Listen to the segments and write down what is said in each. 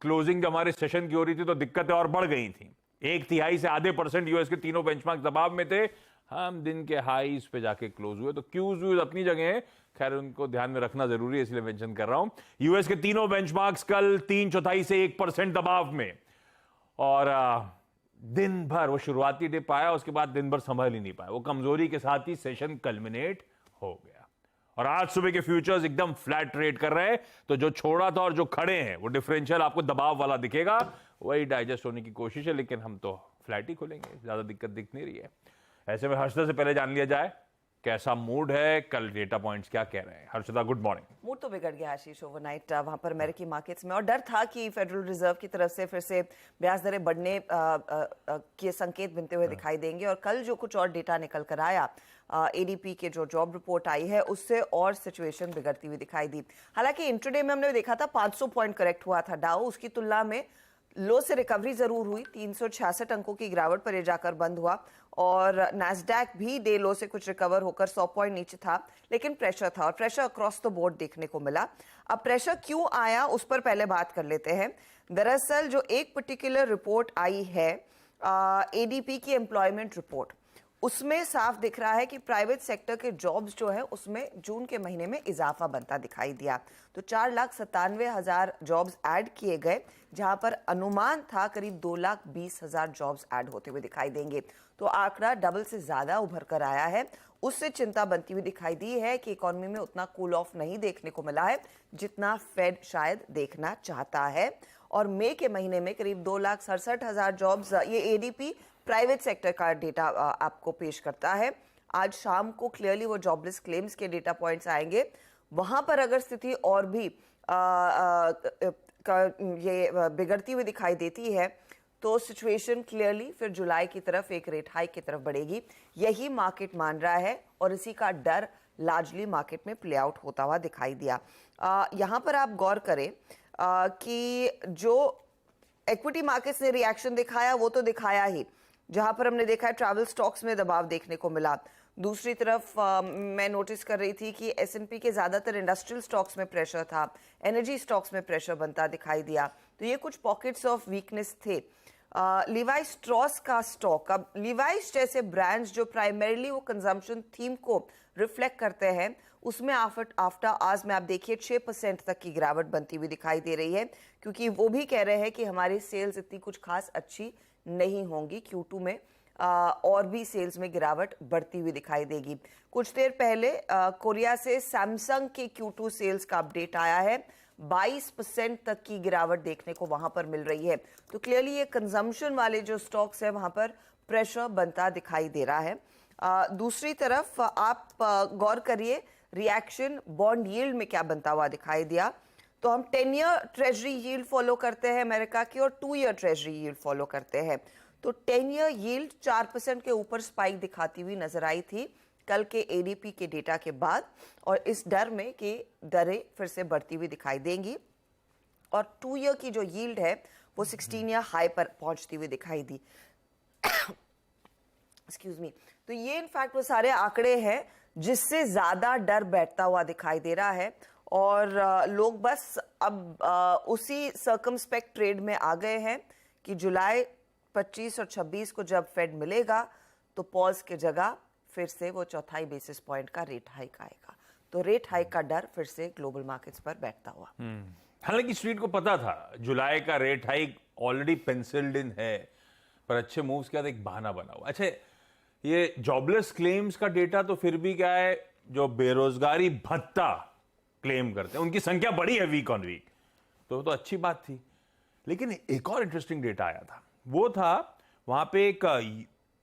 Closing जब हमारे session की हो रही थी तो दिक्कतें और बढ़ गई थी। 1/3 से आधे % यूएस के तीनों बेंचमार्क दबाव में थे। हम दिन के हाईज पे जाके क्लोज हुए। तो क्यूज व्यूज अपनी जगह है, खैर उनको ध्यान में रखना जरूरी है, इसलिए मेंशन कर रहा हूं। यूएस के तीनों बेंचमार्क्स कल 3/4 से 1% दबाव में, और दिन भर वो शुरुआती डिप आया, उसके बाद दिन भर संभल ही नहीं पाया। वो कमजोरी के साथ ही सेशन कल्मिनेट हो गया और आज सुबह के फ्यूचर्स एकदम फ्लैट ट्रेड कर रहे हैं। तो जो छोड़ा था और जो खड़े हैं वो डिफरेंशियल आपको दबाव वाला दिखेगा, वही डाइजेस्ट होने की कोशिश है, लेकिन हम तो फ्लैट ही खोलेंगे, ज्यादा दिक्कत दिख नहीं रही है। ऐसे में हर्षदा से पहले जान लिया जाए कैसा मूड है, कल डेटा पॉइंट्स क्या कह रहे हैं। Harshada, good morning. मूड तो बिगड़ गया आशीष ओवरनाइट वहां पर अमेरिकी मार्केट्स में, और डर था कि फेडरल रिजर्व की तरफ से फिर से ब्याज दरें बढ़ने के संकेत बनते हुए दिखाई देंगे। और कल जो कुछ और डेटा निकल कर आया, एडीपी के जो जॉब रिपोर्ट आई है, उससे और सिचुएशन बिगड़ती हुई दिखाई दी। हालांकि इंट्राडे में हमने देखा था 500 पॉइंट करेक्ट हुआ था डाउ, उसकी तुलना में लो से रिकवरी जरूर हुई, 366 अंकों की गिरावट पर ये जाकर बंद हुआ। और नैस्डैक भी डे लो से कुछ रिकवर होकर 100 पॉइंट नीचे था, लेकिन प्रेशर था और प्रेशर अक्रॉस द बोर्ड देखने को मिला। अब प्रेशर क्यों आया उस पर पहले बात कर लेते हैं। दरअसल जो एक पर्टिकुलर रिपोर्ट आई है, एडीपी की एम्प्लॉयमेंट रिपोर्ट, उसमें साफ दिख रहा है कि प्राइवेट सेक्टर के जॉब्स जो है उसमें जून के महीने में इजाफा बनता दिखाई दिया। तो 4,97,000 जॉब्स ऐड किए गए, जहां पर अनुमान था करीब 2,20,000 जॉब्स ऐड होते हुए दिखाई देंगे। तो आंकड़ा डबल से ज्यादा उभर कर आया है। उससे चिंता बनती हुई दिखाई दी है कि इकोनॉमी में उतना कूल ऑफ नहीं देखने को मिला है जितना फेड शायद देखना चाहता है। और मई के महीने में करीब 2,67,000 जॉब्स, ये एडीपी प्राइवेट सेक्टर का डेटा आपको पेश करता है। आज शाम को क्लियरली वो जॉबलेस क्लेम्स के डेटा पॉइंट्स आएंगे। वहां पर अगर स्थिति और भी ये बिगड़ती हुई दिखाई देती है तो सिचुएशन क्लियरली फिर जुलाई की तरफ एक रेट हाइक की तरफ बढ़ेगी, यही मार्केट मान रहा है। और इसी का डर लार्जली मार्केट में प्ले आउट होता हुआ दिखाई दिया। यहां पर आप गौर करें कि जो इक्विटी मार्केट्स ने रिएक्शन दिखाया वो तो दिखाया ही, जहां पर हमने देखा है ट्रैवल स्टॉक्स में दबाव देखने को मिला। दूसरी तरफ मैं नोटिस कर रही थी कि एसएनपी के ज्यादातर इंडस्ट्रियल स्टॉक्स में प्रेशर था, एनर्जी स्टॉक्स में प्रेशर बनता दिखाई दिया। तो ये कुछ पॉकेट्स ऑफ वीकनेस थे। लिवाइस स्ट्रॉस का स्टॉक, अब लिवाइस जैसे ब्रांड्स जो प्राइमरीली वो कंजम्पशन थीम को रिफ्लेक्ट करते हैं, उसमें आफ्टर आज में आप देखिए 6% तक की गिरावट बनती हुई दिखाई दे रही है, क्योंकि वो भी कह रहे हैं कि हमारी सेल्स इतनी कुछ खास अच्छी नहीं होंगी। Q2 में और भी सेल्स में गिरावट बढ़ती हुई दिखाई देगी। कुछ देर पहले कोरिया से सैमसंग के Q2 सेल्स का अपडेट आया है, 22% तक की गिरावट देखने को वहां पर मिल रही है। तो क्लियरली ये कंजम्पशन वाले जो स्टॉक्स है वहां पर प्रेशर बनता दिखाई दे रहा है। दूसरी तरफ आप गौर करिए रिएक्शन बॉन्ड यील्ड में क्या बनता हुआ दिखाई दिया। तो हम 10 ईयर ट्रेजरी यील्ड फॉलो करते हैं अमेरिका की, और 2 ईयर ट्रेजरी यील्ड फॉलो करते हैं। तो 10 ईयर यील्ड 4% के ऊपर स्पाइक दिखाती हुई नजर आई थी कल के एडीपी के डेटा के बाद, और इस डर में कि दरें फिर से बढ़ती हुई दिखाई देंगी। और 2 ईयर की जो यील्ड है वो 16 ईयर हाई पर पहुंचती हुई दिखाई दी। Excuse me. तो ये इनफैक्ट वो सारे आंकड़े हैं जिससे ज्यादा डर बैठता हुआ दिखाई दे रहा है, और लोग बस अब उसी सर्कमस्पेक्ट ट्रेड में आ गए हैं कि जुलाई 25 और 26 को जब फेड मिलेगा तो पॉज के जगह फिर से वो 4 बेसिस पॉइंट का रेट हाइक आएगा। तो रेट हाइक का डर फिर से ग्लोबल मार्केट्स पर बैठता हुआ। हालांकि स्ट्रीट को पता था जुलाई का रेट हाइक ऑलरेडी पेंसिल्ड इन है, पर अच्छे मूव्स के बाद एक बहाना बना हुआ। अच्छा, ये जॉबलेस क्लेम्स का डेटा तो फिर भी क्या है, जो बेरोजगारी भत्ता क्लेम करते हैं उनकी संख्या बढ़ी है वीक ऑन वीक, तो अच्छी बात थी। लेकिन एक और इंटरेस्टिंग डेटा आया था, वो था वहां पे एक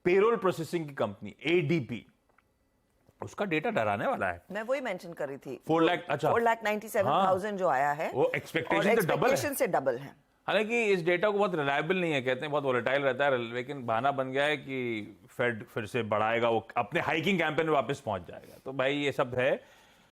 पेरोल प्रोसेसिंग की कंपनी एडीपी, उसका डेटा डराने वाला है। मैं वही मेंशन कर रही थी, 4 लाख, अच्छा 4,97,000 जो आया है वो एक्सपेक्टेशन से डबल है। हालांकि इस डेटा को बहुत रिलायबल नहीं है, कहते हैं बहुत वोलेटाइल रहता है, लेकिन बहाना बन गया है कि फेड फिर से बढ़ाएगा, वो अपने हाइकिंग कैंपेन में वापस पहुंच जाएगा। तो भाई ये सब है।